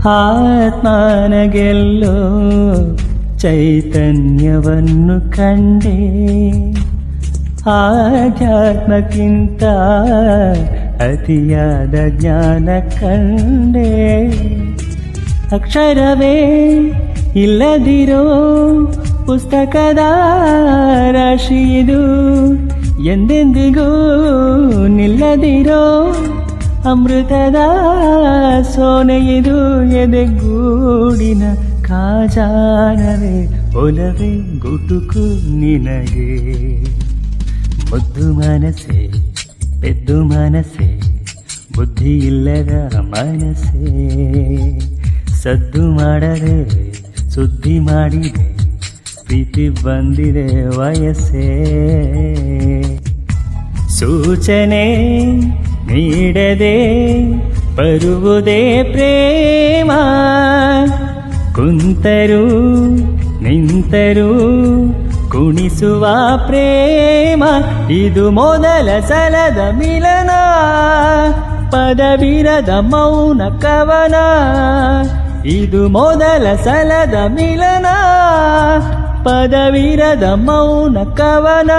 ಆತ್ಮನ ಗೆಲ್ಲೋ ಚೈತನ್ಯವನ್ನು ಕಂಡೆ, ಆಧ್ಯಾತ್ಮಕ್ಕಿಂತ ಅತಿಯಾದ ಜ್ಞಾನ ಕಂಡೆ. ಅಕ್ಷರವೇ ಇಲ್ಲದಿರೋ ಪುಸ್ತಕದ ರಾಶಿಯಿದು, ಎಂದೆಂದಿಗೂ ನಿಲ್ಲದಿರೋ ಅಮೃತದ ಸೋನೆಯಿದು. ಎದೆಗೂಡಿನ ಖಜಾನವೇ ಒಲವೇ ಗುಟುಕು ನಿನಗೆ. ಮುದ್ದು ಮನಸ್ಸೇ ಪೆದ್ದು ಮನಸ್ಸೇ ಬುದ್ಧಿ ಇಲ್ಲದ ಮನಸ್ಸೇ, ಸದ್ದು ಮಾಡದೆ ಸುದ್ದಿ ಮಾಡಿದೆ ಪ್ರೀತಿ ಬಂದಿದೆ ವಯಸ್ಸೇ. ಸೂಚನೆ ನೀಡದೆ ಬರುವುದೇ ಪ್ರೇಮ, ಕುಂತರು ನಿಂತರು ಕುಣಿಸುವ ಪ್ರೇಮ. ಇದು ಮೊದಲ ಸಲದ ಮಿಲನ, ಪದವಿರದ ಮೌನ ಕವನ. ಇದು ಮೊದಲ ಸಲದ ಮಿಲನ, ಪದವಿರದ ಮೌನ ಕವನ.